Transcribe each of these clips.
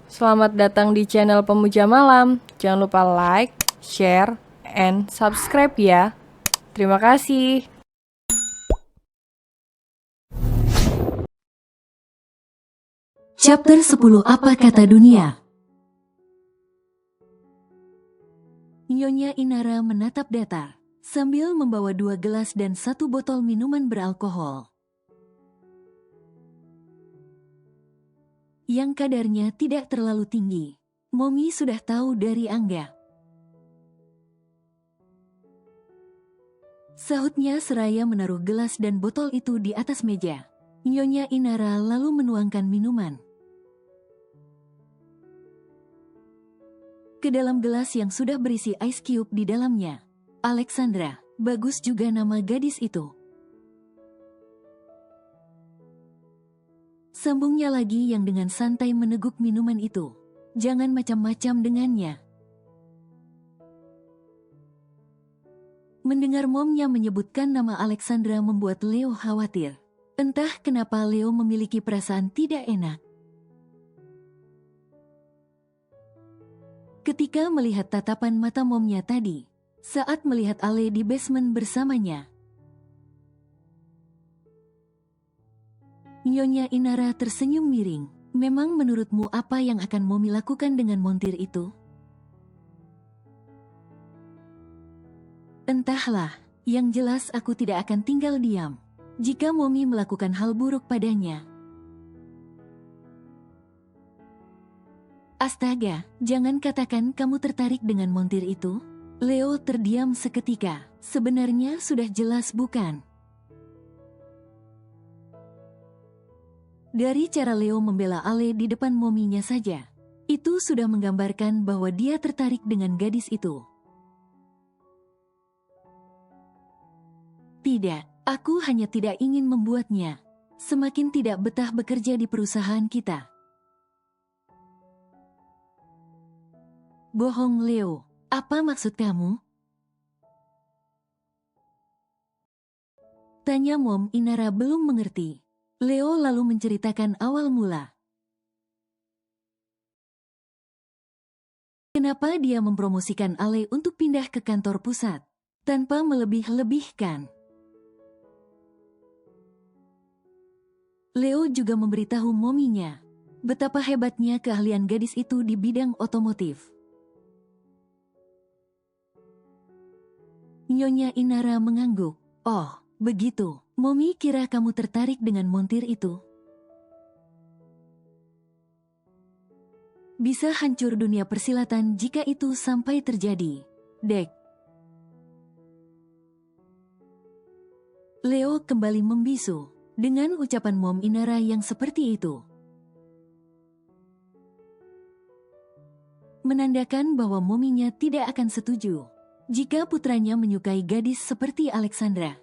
Selamat datang di channel Pemuja Malam. Jangan lupa like, share, and subscribe ya. Terima kasih. Chapter 10 Apa Kata Dunia. Nyonya Inara menatap datar, sambil membawa 2 gelas dan 1 botol minuman beralkohol. Yang kadarnya tidak terlalu tinggi. Momi sudah tahu dari Angga. Sahutnya seraya menaruh gelas dan botol itu di atas meja. Nyonya Inara lalu menuangkan minuman ke dalam gelas yang sudah berisi ice cube di dalamnya. Alexandra, bagus juga nama gadis itu. Sambungnya lagi yang dengan santai meneguk minuman itu. Jangan macam-macam dengannya. Mendengar momnya menyebutkan nama Alexandra membuat Leo khawatir. Entah kenapa Leo memiliki perasaan tidak enak. Ketika melihat tatapan mata momnya tadi, saat melihat Ale di basement bersamanya, Nyonya Inara tersenyum miring. Memang menurutmu apa yang akan Momi lakukan dengan montir itu? Entahlah, yang jelas aku tidak akan tinggal diam jika Momi melakukan hal buruk padanya. Astaga, jangan katakan kamu tertarik dengan montir itu. Leo terdiam seketika. Sebenarnya sudah jelas bukan? Dari cara Leo membela Ale di depan mominya saja, itu sudah menggambarkan bahwa dia tertarik dengan gadis itu. Tidak, aku hanya tidak ingin membuatnya semakin tidak betah bekerja di perusahaan kita. Bohong Leo, apa maksud kamu? Tanya Mom Inara belum mengerti. Leo lalu menceritakan awal mula. Kenapa dia mempromosikan Ale untuk pindah ke kantor pusat, tanpa melebih-lebihkan. Leo juga memberitahu mominya, betapa hebatnya keahlian gadis itu di bidang otomotif. Nyonya Inara mengangguk. Oh, begitu. Momi kira kamu tertarik dengan montir itu. Bisa hancur dunia persilatan jika itu sampai terjadi. Dek. Leo kembali membisu dengan ucapan Mom Inara yang seperti itu. Menandakan bahwa mominya tidak akan setuju jika putranya menyukai gadis seperti Alexandra.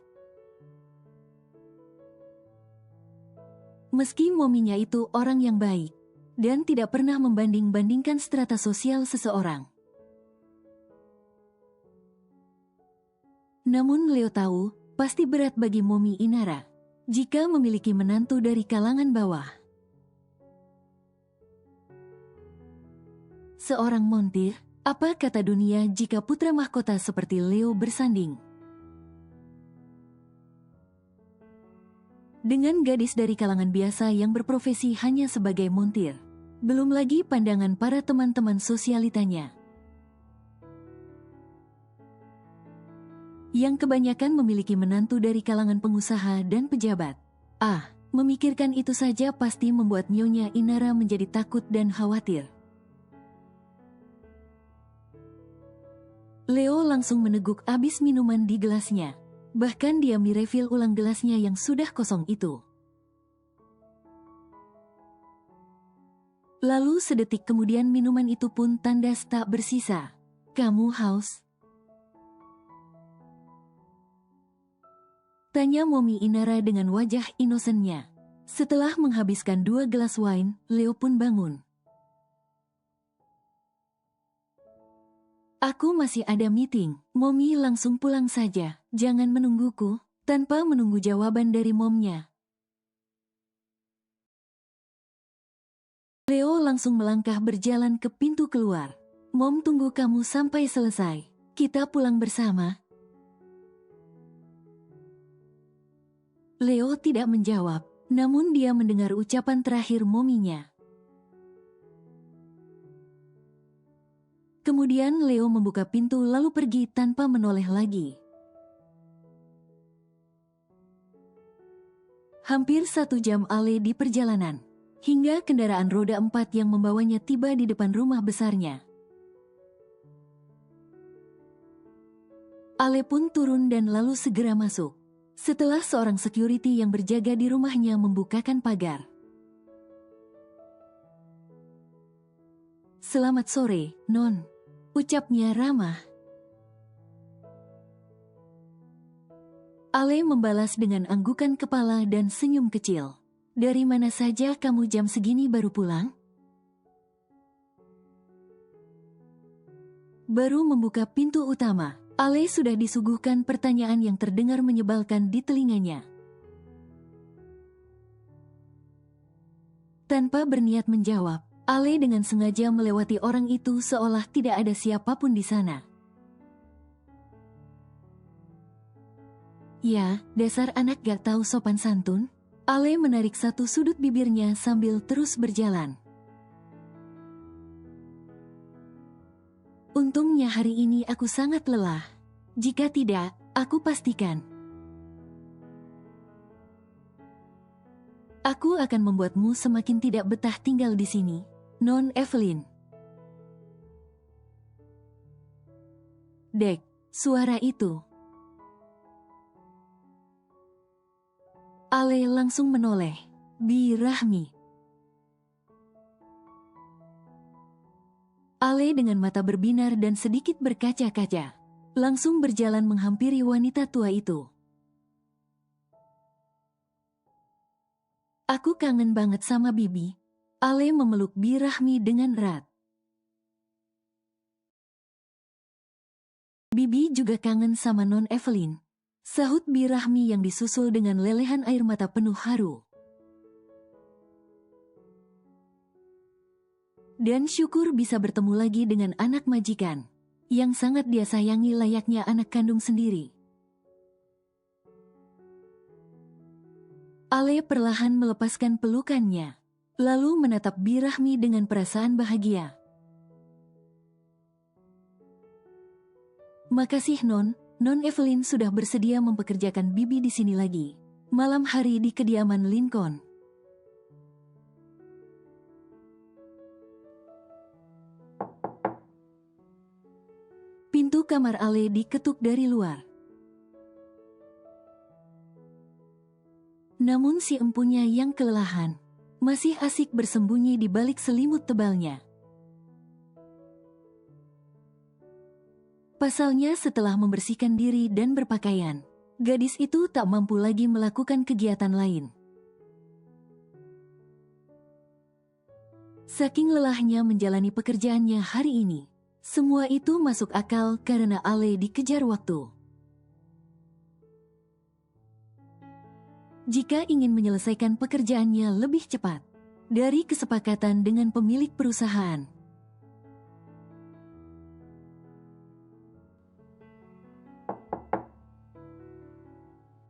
Meski mominya itu orang yang baik dan tidak pernah membanding-bandingkan strata sosial seseorang. Namun Leo tahu, pasti berat bagi Momi Inara jika memiliki menantu dari kalangan bawah. Seorang montir, apa kata dunia jika putra mahkota seperti Leo bersanding dengan gadis dari kalangan biasa yang berprofesi hanya sebagai montir? Belum lagi pandangan para teman-teman sosialitanya, yang kebanyakan memiliki menantu dari kalangan pengusaha dan pejabat. Memikirkan itu saja pasti membuat Nyonya Inara menjadi takut dan khawatir. Leo langsung meneguk habis minuman di gelasnya. Bahkan dia merefill ulang gelasnya yang sudah kosong itu. Lalu sedetik kemudian minuman itu pun tandas tak bersisa. Kamu haus? Tanya Momi Inara dengan wajah inosennya. Setelah menghabiskan 2 gelas wine, Leo pun bangun. Aku masih ada meeting. Momi langsung pulang saja. Jangan menungguku. Tanpa menunggu jawaban dari momnya, Leo langsung melangkah berjalan ke pintu keluar. Mom tunggu kamu sampai selesai. Kita pulang bersama. Leo tidak menjawab, namun dia mendengar ucapan terakhir mominya. Kemudian Leo membuka pintu lalu pergi tanpa menoleh lagi. Hampir 1 jam Ale di perjalanan, hingga kendaraan roda 4 yang membawanya tiba di depan rumah besarnya. Ale pun turun dan lalu segera masuk. Setelah seorang security yang berjaga di rumahnya membukakan pagar. "Selamat sore, Non," ucapnya ramah. Ale membalas dengan anggukan kepala dan senyum kecil. "Dari mana saja kamu jam segini baru pulang?" Baru membuka pintu utama, Ale sudah disuguhkan pertanyaan yang terdengar menyebalkan di telinganya. Tanpa berniat menjawab, Ale dengan sengaja melewati orang itu seolah tidak ada siapapun di sana. "Ya, dasar anak gak tahu sopan santun." Ale menarik satu sudut bibirnya sambil terus berjalan. "Untungnya hari ini aku sangat lelah. Jika tidak, aku pastikan aku akan membuatmu semakin tidak betah tinggal di sini, Non Evelyn." Dek, suara itu. Ale langsung menoleh. Bi Rahmi. Ale dengan mata berbinar dan sedikit berkaca-kaca, langsung berjalan menghampiri wanita tua itu. "Aku kangen banget sama Bibi." Ale memeluk Bi Rahmi dengan erat. "Bibi juga kangen sama Non Evelyn," sahut Bi Rahmi yang disusul dengan lelehan air mata penuh haru. "Dan syukur bisa bertemu lagi dengan anak majikan, yang sangat dia sayangi layaknya anak kandung sendiri." Ale perlahan melepaskan pelukannya, lalu menatap Bi Rahmi dengan perasaan bahagia. "Makasih Non Evelyn sudah bersedia mempekerjakan Bibi di sini lagi. Malam hari di kediaman Lincoln." Pintu kamar Ale diketuk dari luar. Namun si empunya yang kelelahan masih asik bersembunyi di balik selimut tebalnya. Pasalnya setelah membersihkan diri dan berpakaian, gadis itu tak mampu lagi melakukan kegiatan lain. Saking lelahnya menjalani pekerjaannya hari ini, semua itu masuk akal karena Ale dikejar waktu. Jika ingin menyelesaikan pekerjaannya lebih cepat dari kesepakatan dengan pemilik perusahaan,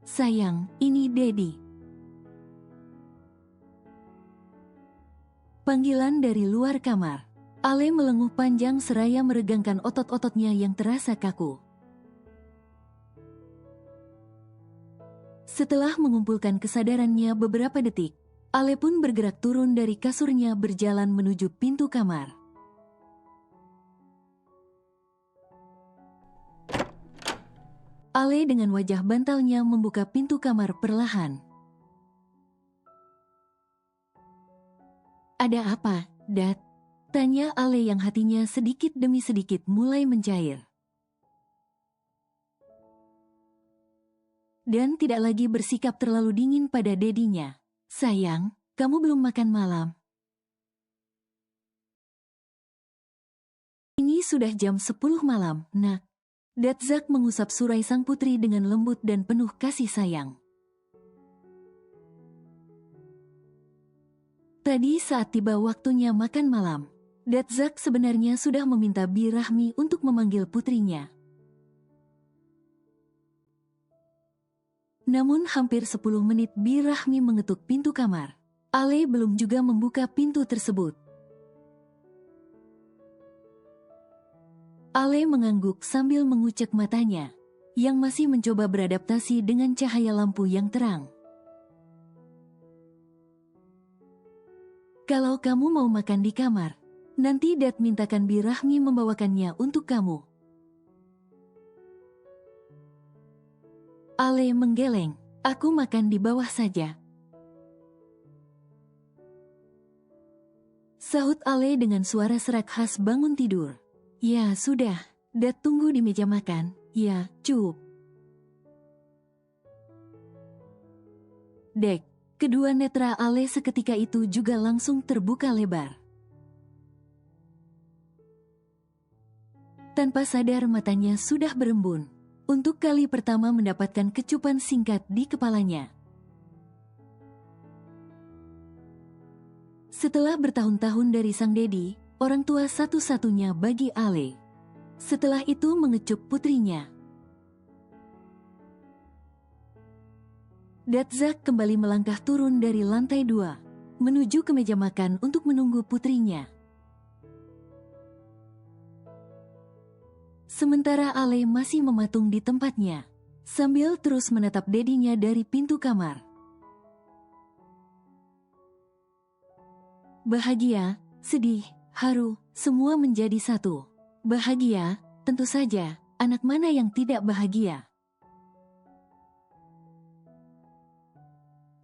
"Sayang, ini Dedi." Panggilan dari luar kamar. Ale melenguh panjang seraya meregangkan otot-ototnya yang terasa kaku. Setelah mengumpulkan kesadarannya beberapa detik, Ale pun bergerak turun dari kasurnya berjalan menuju pintu kamar. Ale dengan wajah bantalnya membuka pintu kamar perlahan. "Ada apa, Dad?" tanya Ale yang hatinya sedikit demi sedikit mulai mencair. Dan tidak lagi bersikap terlalu dingin pada dedinya. "Sayang, kamu belum makan malam." "Ini sudah jam 10 malam, Nak." Datzak mengusap surai sang putri dengan lembut dan penuh kasih sayang. Tadi saat tiba waktunya makan malam, Datzak sebenarnya sudah meminta Bi Rahmi untuk memanggil putrinya. Namun hampir 10 menit Bi Rahmi mengetuk pintu kamar. Ale belum juga membuka pintu tersebut. Ale mengangguk sambil mengucek matanya, yang masih mencoba beradaptasi dengan cahaya lampu yang terang. Kalau kamu mau makan di kamar, nanti Dad mintakan Bi Rahmi membawakannya untuk kamu. Ale menggeleng, aku makan di bawah saja. Sahut Ale dengan suara serak khas bangun tidur. Ya sudah, Dad tunggu di meja makan, ya, cup. Dek, kedua netra Ale seketika itu juga langsung terbuka lebar. Tanpa sadar matanya sudah berembun, untuk kali pertama mendapatkan kecupan singkat di kepalanya. Setelah bertahun-tahun dari sang dedi, orang tua satu-satunya bagi Ale. Setelah itu mengecup putrinya. Datzak kembali melangkah turun dari lantai 2, menuju ke meja makan untuk menunggu putrinya. Sementara Ale masih mematung di tempatnya, sambil terus menatap dedinya dari pintu kamar. Bahagia, sedih, haru, semua menjadi satu. Bahagia, tentu saja, anak mana yang tidak bahagia?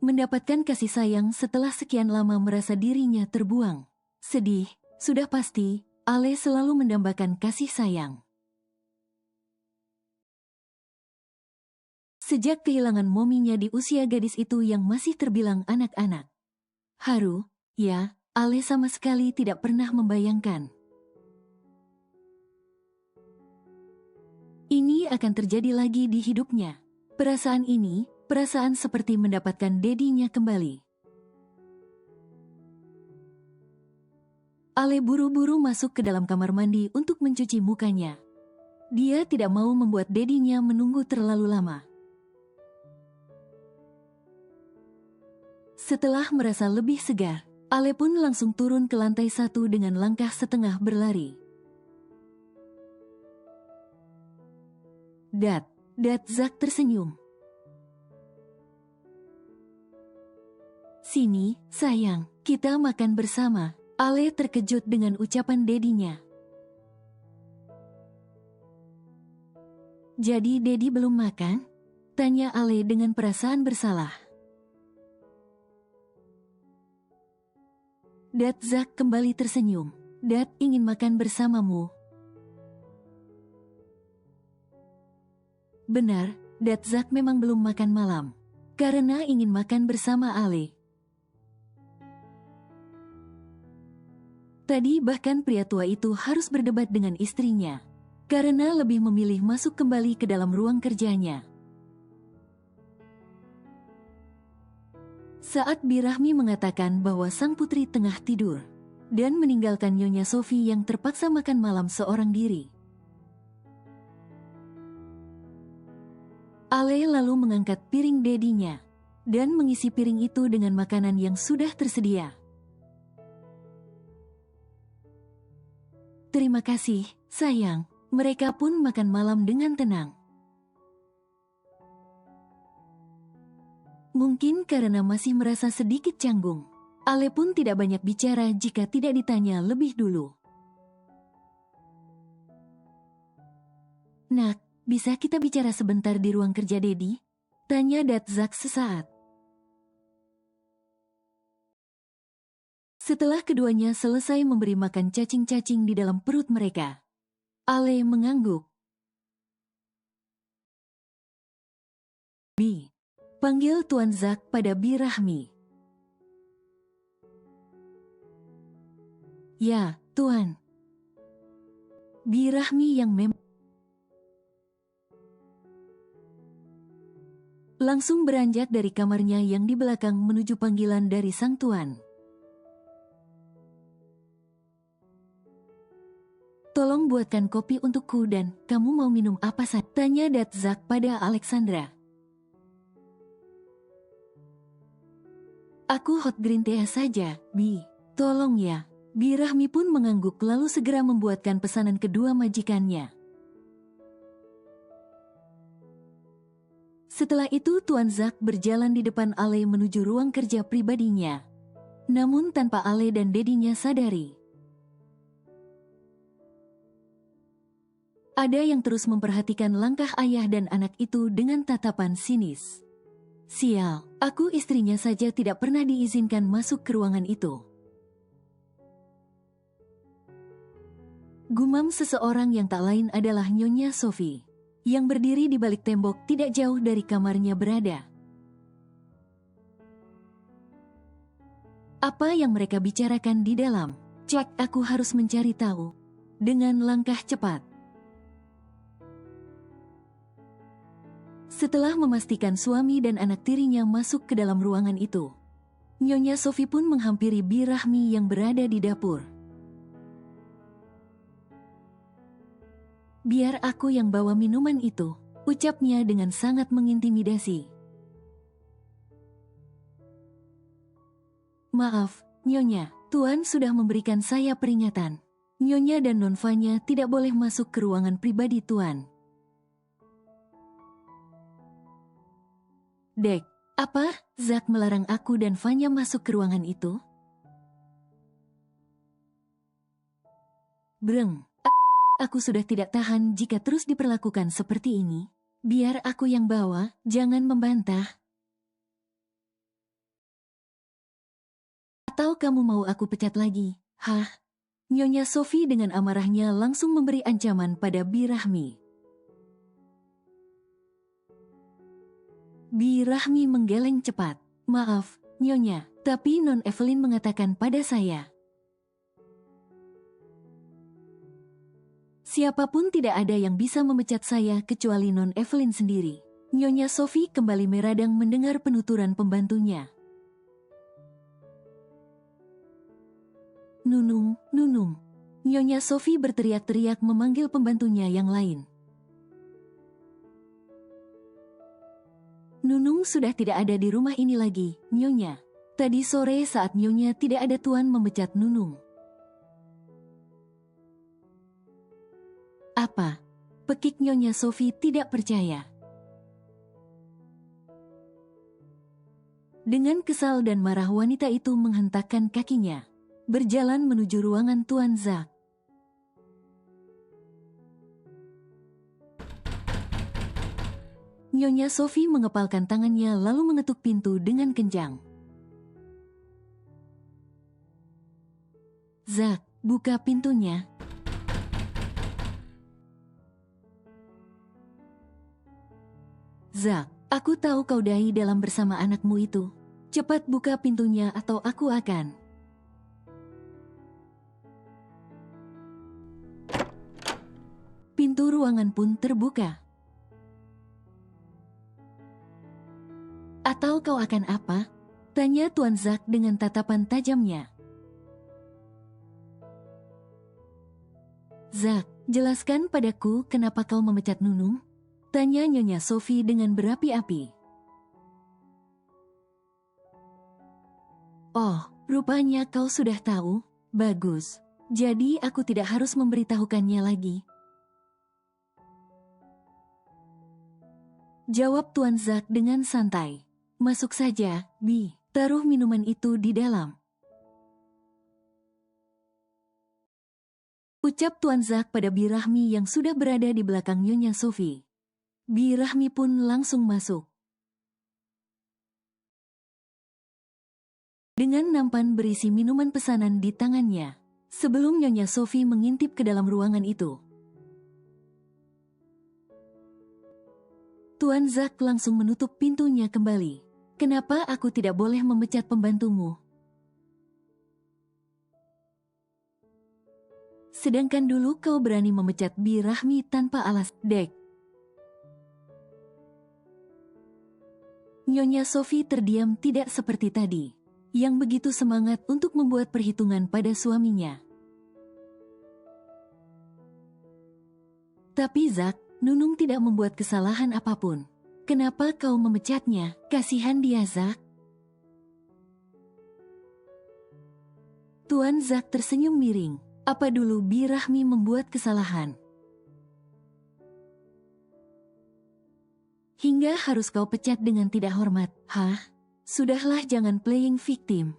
Mendapatkan kasih sayang setelah sekian lama merasa dirinya terbuang. Sedih, sudah pasti, Ale selalu mendambakan kasih sayang. Sejak kehilangan mominya di usia gadis itu yang masih terbilang anak-anak. Haru, ya, Ale sama sekali tidak pernah membayangkan ini akan terjadi lagi di hidupnya. Perasaan ini, perasaan seperti mendapatkan dedinya kembali. Ale buru-buru masuk ke dalam kamar mandi untuk mencuci mukanya. Dia tidak mau membuat dedinya menunggu terlalu lama. Setelah merasa lebih segar, Ale pun langsung turun ke lantai 1 dengan langkah setengah berlari. Datzak tersenyum. Sini, sayang, kita makan bersama. Ale terkejut dengan ucapan dedinya. Jadi Dedi belum makan? Tanya Ale dengan perasaan bersalah. Datzak kembali tersenyum. Dad ingin makan bersamamu. Benar, Datzak memang belum makan malam, karena ingin makan bersama Ale. Tadi bahkan pria tua itu harus berdebat dengan istrinya, karena lebih memilih masuk kembali ke dalam ruang kerjanya. Saat Bi Rahmi mengatakan bahwa sang putri tengah tidur, dan meninggalkan Nyonya Sophie yang terpaksa makan malam seorang diri, Ale lalu mengangkat piring dedinya, dan mengisi piring itu dengan makanan yang sudah tersedia. Terima kasih, sayang. Mereka pun makan malam dengan tenang. Mungkin karena masih merasa sedikit canggung, Ale pun tidak banyak bicara jika tidak ditanya lebih dulu. Nak, bisa kita bicara sebentar di ruang kerja Dedi? Tanya Datzak sesaat. Setelah keduanya selesai memberi makan cacing-cacing di dalam perut mereka, Ale mengangguk. Bi, panggil Tuan Zak pada Bi Rahmi. Ya, Tuan. Bi Rahmi yang langsung beranjak dari kamarnya yang di belakang menuju panggilan dari sang tuan. Tolong buatkan kopi untukku dan kamu mau minum apa saja? Tanya Zak pada Alexandra. Aku hot green tea saja, Bi. Tolong ya. Bi Rahmi pun mengangguk lalu segera membuatkan pesanan kedua majikannya. Setelah itu Tuan Zak berjalan di depan Ale menuju ruang kerja pribadinya. Namun tanpa Ale dan dedinya sadari. Ada yang terus memperhatikan langkah ayah dan anak itu dengan tatapan sinis. Sial, aku istrinya saja tidak pernah diizinkan masuk ke ruangan itu. Gumam seseorang yang tak lain adalah Nyonya Sophie, yang berdiri di balik tembok tidak jauh dari kamarnya berada. Apa yang mereka bicarakan di dalam? Cek, aku harus mencari tahu. Dengan langkah cepat. Setelah memastikan suami dan anak tirinya masuk ke dalam ruangan itu, Nyonya Sophie pun menghampiri Bi Rahmi yang berada di dapur. Biar aku yang bawa minuman itu, ucapnya dengan sangat mengintimidasi. Maaf, Nyonya, Tuan sudah memberikan saya peringatan. Nyonya dan Nonfanya tidak boleh masuk ke ruangan pribadi Tuan. Dek, apa? Zak melarang aku dan Fanya masuk ke ruangan itu? Breng. Aku sudah tidak tahan jika terus diperlakukan seperti ini. Biar aku yang bawa, jangan membantah. Atau kamu mau aku pecat lagi? Hah? Nyonya Sophie dengan amarahnya langsung memberi ancaman pada Bi Rahmi. Bi Rahmi menggeleng cepat. Maaf, Nyonya, tapi Non Evelyn mengatakan pada saya. Siapapun tidak ada yang bisa memecat saya kecuali Non Evelyn sendiri. Nyonya Sophie kembali meradang mendengar penuturan pembantunya. Nunung, Nunung. Nyonya Sophie berteriak-teriak memanggil pembantunya yang lain. Nunung sudah tidak ada di rumah ini lagi, Nyonya. Tadi sore saat Nyonya tidak ada Tuan memecat Nunung. Apa? Pekik Nyonya Sophie tidak percaya. Dengan kesal dan marah wanita itu menghentakkan kakinya, berjalan menuju ruangan Tuan Zak. Nyonya Sophie mengepalkan tangannya lalu mengetuk pintu dengan kencang. Zak, buka pintunya. Zak, aku tahu kau dahi dalam bersama anakmu itu. Cepat buka pintunya atau aku akan. Pintu ruangan pun terbuka. Atau kau akan apa? Tanya Tuan Zak dengan tatapan tajamnya. Zak, jelaskan padaku kenapa kau memecat Nunung? Tanya Nyonya Sophie dengan berapi-api. Oh, rupanya kau sudah tahu. Bagus. Jadi aku tidak harus memberitahukannya lagi. Jawab Tuan Zak dengan santai. Masuk saja, Bi. Taruh minuman itu di dalam. Ucap Tuan Zak pada Bi Rahmi yang sudah berada di belakang Nyonya Sophie. Bi Rahmi pun langsung masuk. Dengan nampan berisi minuman pesanan di tangannya, sebelum Nyonya Sophie mengintip ke dalam ruangan itu. Tuan Zak langsung menutup pintunya kembali. Kenapa aku tidak boleh memecat pembantumu? Sedangkan dulu kau berani memecat Bi Rahmi tanpa alas. Dek. Nyonya Sophie terdiam tidak seperti tadi, yang begitu semangat untuk membuat perhitungan pada suaminya. Tapi Zak, Nunung tidak membuat kesalahan apapun. Kenapa kau memecatnya? Kasihan dia, Zak. Tuan Zak tersenyum miring. Apa dulu Bi Rahmi membuat kesalahan? Hingga harus kau pecat dengan tidak hormat. Hah? Sudahlah, jangan playing victim.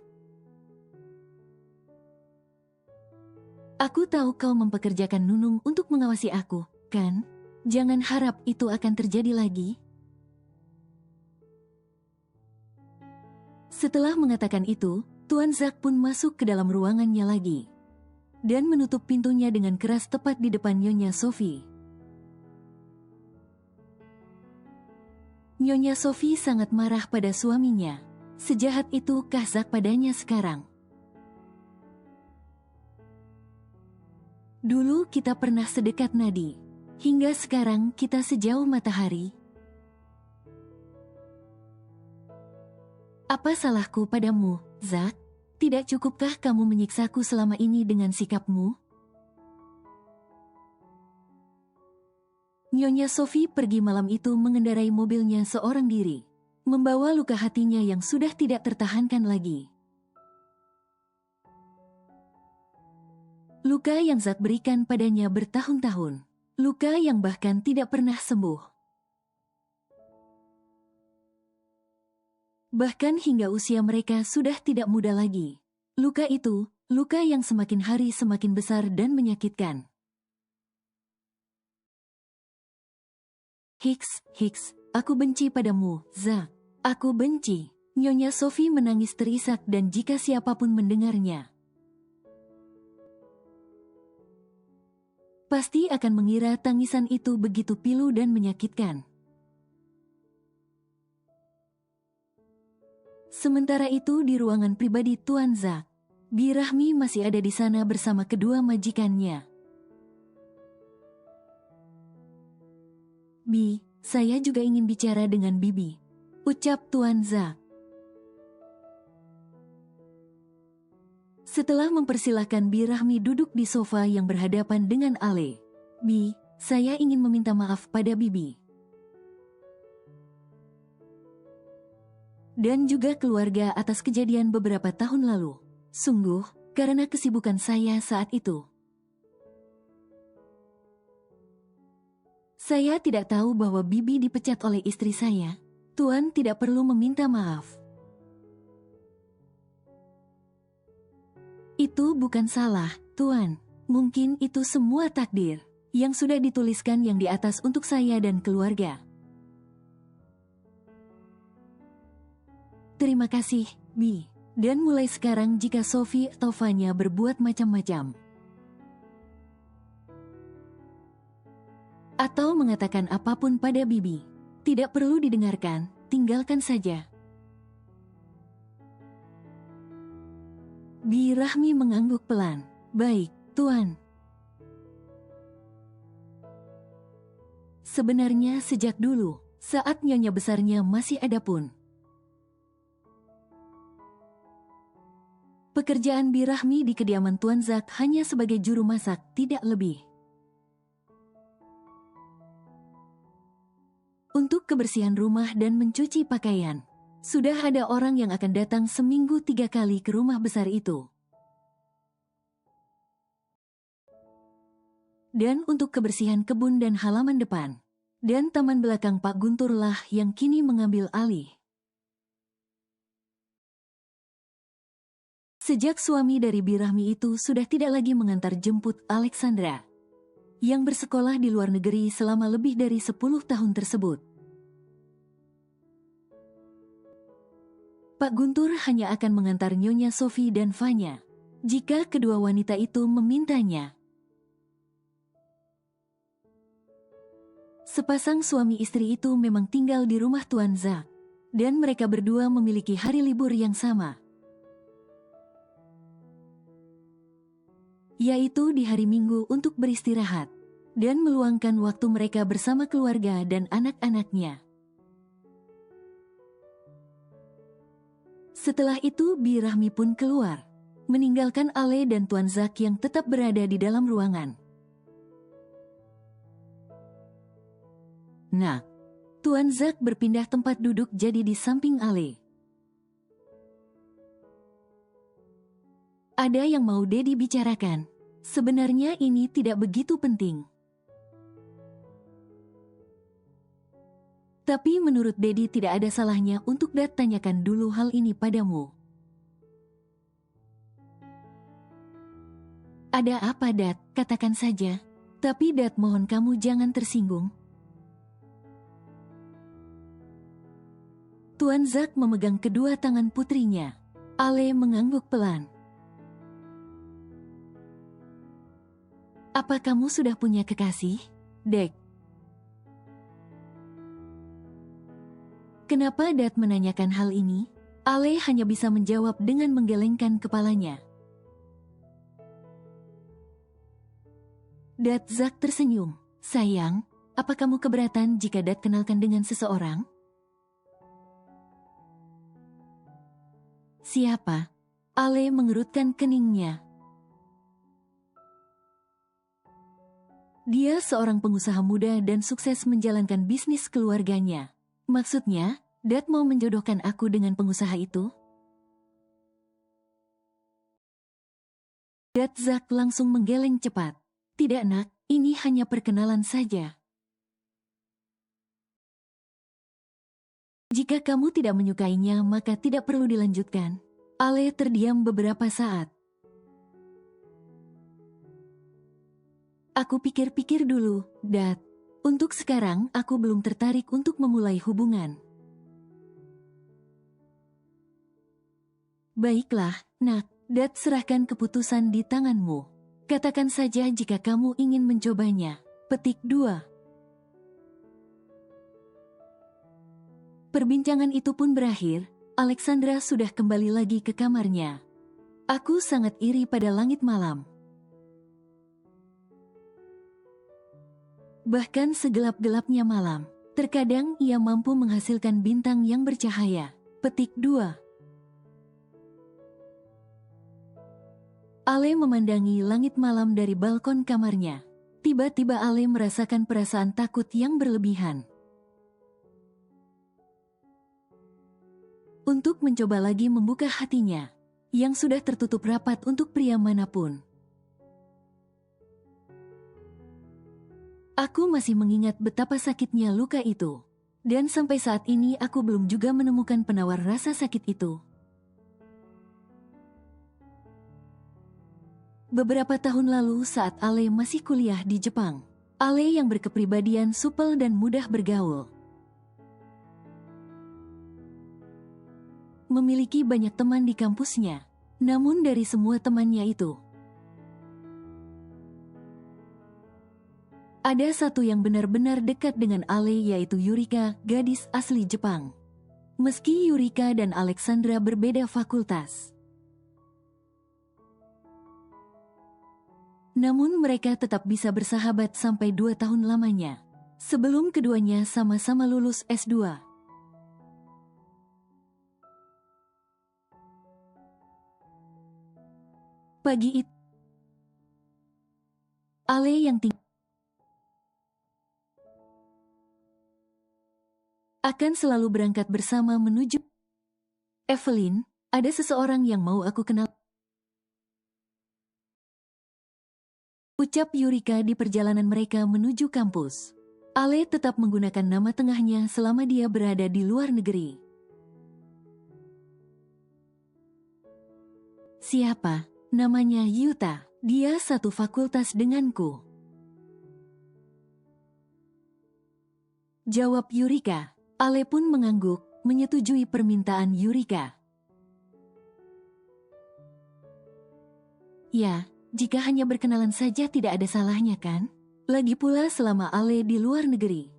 Aku tahu kau mempekerjakan Nunung untuk mengawasi aku, kan? Jangan harap itu akan terjadi lagi. Setelah mengatakan itu, Tuan Zak pun masuk ke dalam ruangannya lagi dan menutup pintunya dengan keras tepat di depan Nyonya Sophie. Nyonya Sophie sangat marah pada suaminya. Sejahat itukah Zak padanya sekarang? Dulu kita pernah sedekat nadi. Hingga sekarang kita sejauh matahari. Apa salahku padamu, Zak? Tidak cukupkah kamu menyiksaku selama ini dengan sikapmu? Nyonya Sophie pergi malam itu mengendarai mobilnya seorang diri, membawa luka hatinya yang sudah tidak tertahankan lagi. Luka yang Zak berikan padanya bertahun-tahun. Luka yang bahkan tidak pernah sembuh. Bahkan hingga usia mereka sudah tidak muda lagi. Luka itu, luka yang semakin hari semakin besar dan menyakitkan. Hiks, aku benci padamu, Zak. Aku benci. Nyonya Sophie menangis terisak dan jika siapapun mendengarnya, pasti akan mengira tangisan itu begitu pilu dan menyakitkan. Sementara itu di ruangan pribadi Tuan Zak, Bi Rahmi masih ada di sana bersama kedua majikannya. Bi, saya juga ingin bicara dengan Bibi, ucap Tuan Zak. Setelah mempersilahkan Bi Rahmi duduk di sofa yang berhadapan dengan Ale. Bi, saya ingin meminta maaf pada Bibi dan juga keluarga atas kejadian beberapa tahun lalu. Sungguh, karena kesibukan saya saat itu. Saya tidak tahu bahwa Bibi dipecat oleh istri saya. Tuan tidak perlu meminta maaf. Itu bukan salah, Tuan. Mungkin itu semua takdir yang sudah dituliskan yang di atas untuk saya dan keluarga. Terima kasih, Bi. Dan mulai sekarang jika Sophie atau Vanya berbuat macam-macam atau mengatakan apapun pada Bibi, tidak perlu didengarkan, tinggalkan saja. Bi Rahmi mengangguk pelan. Baik, Tuan. Sebenarnya sejak dulu, saat nyonya besarnya masih ada pun, pekerjaan Bi Rahmi di kediaman Tuan Zak hanya sebagai juru masak, tidak lebih. Untuk kebersihan rumah dan mencuci pakaian, sudah ada orang yang akan datang seminggu 3 kali ke rumah besar itu. Dan untuk kebersihan kebun dan halaman depan, dan taman belakang Pak Gunturlah yang kini mengambil alih. Sejak suami dari Bi Rahmi itu sudah tidak lagi mengantar jemput Alexandra, yang bersekolah di luar negeri selama lebih dari 10 tahun tersebut. Pak Guntur hanya akan mengantar Nyonya Sophie dan Vanya jika kedua wanita itu memintanya. Sepasang suami istri itu memang tinggal di rumah Tuan Zak, dan mereka berdua memiliki hari libur yang sama, yaitu di hari Minggu untuk beristirahat dan meluangkan waktu mereka bersama keluarga dan anak-anaknya. Setelah itu Bi Rahmi pun keluar, meninggalkan Ale dan Tuan Zak yang tetap berada di dalam ruangan. Nah, Tuan Zack berpindah tempat duduk jadi di samping Ale. Ada yang mau Dedi bicarakan. Sebenarnya ini tidak begitu penting. Tapi menurut Dedi tidak ada salahnya untuk Dad tanyakan dulu hal ini padamu. Ada apa, Dad? Katakan saja. Tapi Dad, mohon kamu jangan tersinggung. Tuan Zack memegang kedua tangan putrinya. Ale mengangguk pelan. Apa kamu sudah punya kekasih, Dek? Kenapa Dad menanyakan hal ini? Ale hanya bisa menjawab dengan menggelengkan kepalanya. Dad Zack tersenyum. Sayang, apa kamu keberatan jika Dad kenalkan dengan seseorang? Siapa? Ale mengerutkan keningnya. Dia seorang pengusaha muda dan sukses menjalankan bisnis keluarganya. Maksudnya, Dad mau menjodohkan aku dengan pengusaha itu? Dad Zack langsung menggeleng cepat. Tidak, Nak, ini hanya perkenalan saja. Jika kamu tidak menyukainya, maka tidak perlu dilanjutkan. Ale terdiam beberapa saat. Aku pikir-pikir dulu, Dad. Untuk sekarang, aku belum tertarik untuk memulai hubungan. Baiklah, Nak. Dad serahkan keputusan di tanganmu. Katakan saja jika kamu ingin mencobanya. Petik 2. Perbincangan itu pun berakhir. Alexandra sudah kembali lagi ke kamarnya. Aku sangat iri pada langit malam. Bahkan segelap-gelapnya malam, terkadang ia mampu menghasilkan bintang yang bercahaya. Petik 2. Ale memandangi langit malam dari balkon kamarnya. Tiba-tiba Ale merasakan perasaan takut yang berlebihan. Untuk mencoba lagi membuka hatinya, yang sudah tertutup rapat untuk pria manapun. Aku masih mengingat betapa sakitnya luka itu. Dan sampai saat ini aku belum juga menemukan penawar rasa sakit itu. Beberapa tahun lalu saat Ale masih kuliah di Jepang, Ale yang berkepribadian supel dan mudah bergaul, memiliki banyak teman di kampusnya. Namun dari semua temannya itu, ada satu yang benar-benar dekat dengan Ale, yaitu Yurika, gadis asli Jepang. Meski Yurika dan Alexandra berbeda fakultas, namun mereka tetap bisa bersahabat sampai 2 tahun lamanya, sebelum keduanya sama-sama lulus S2. Pagi itu, Ale yang akan selalu berangkat bersama menuju. Evelyn, ada seseorang yang mau aku kenal. Ucap Yurika di perjalanan mereka menuju kampus. Ale tetap menggunakan nama tengahnya selama dia berada di luar negeri. Siapa? Namanya Yuta. Dia satu fakultas denganku. Jawab Yurika. Ale pun mengangguk, menyetujui permintaan Yurika. Ya, jika hanya berkenalan saja tidak ada salahnya kan? Lagi pula selama Ale di luar negeri,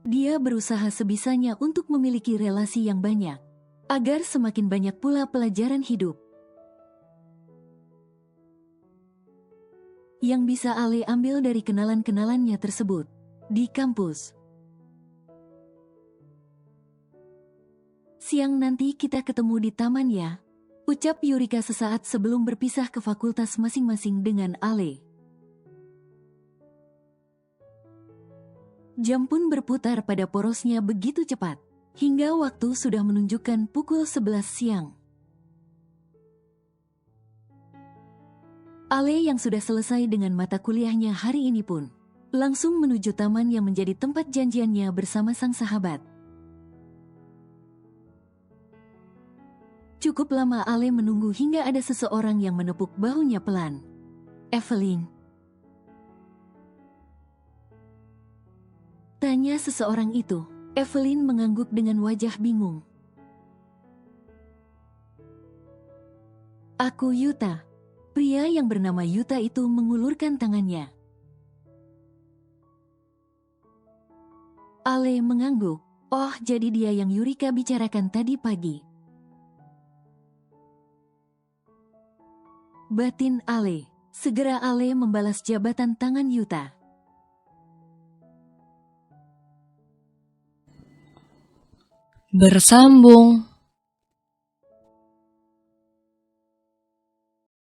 dia berusaha sebisanya untuk memiliki relasi yang banyak, agar semakin banyak pula pelajaran hidup yang bisa Ale ambil dari kenalan-kenalannya tersebut di kampus. Siang nanti kita ketemu di taman ya, ucap Yurika sesaat sebelum berpisah ke fakultas masing-masing dengan Ale. Jam pun berputar pada porosnya begitu cepat, hingga waktu sudah menunjukkan pukul 11 siang. Ale yang sudah selesai dengan mata kuliahnya hari ini pun langsung menuju taman yang menjadi tempat janjiannya bersama sang sahabat. Cukup lama Ale menunggu hingga ada seseorang yang menepuk bahunya pelan. Evelyn. Tanya seseorang itu. Evelyn mengangguk dengan wajah bingung. Aku Yuta. Pria yang bernama Yuta itu mengulurkan tangannya. Ale mengangguk. Oh, jadi dia yang Yurika bicarakan tadi pagi. Batin Ale. Segera Ale membalas jabatan tangan Yuta. Bersambung.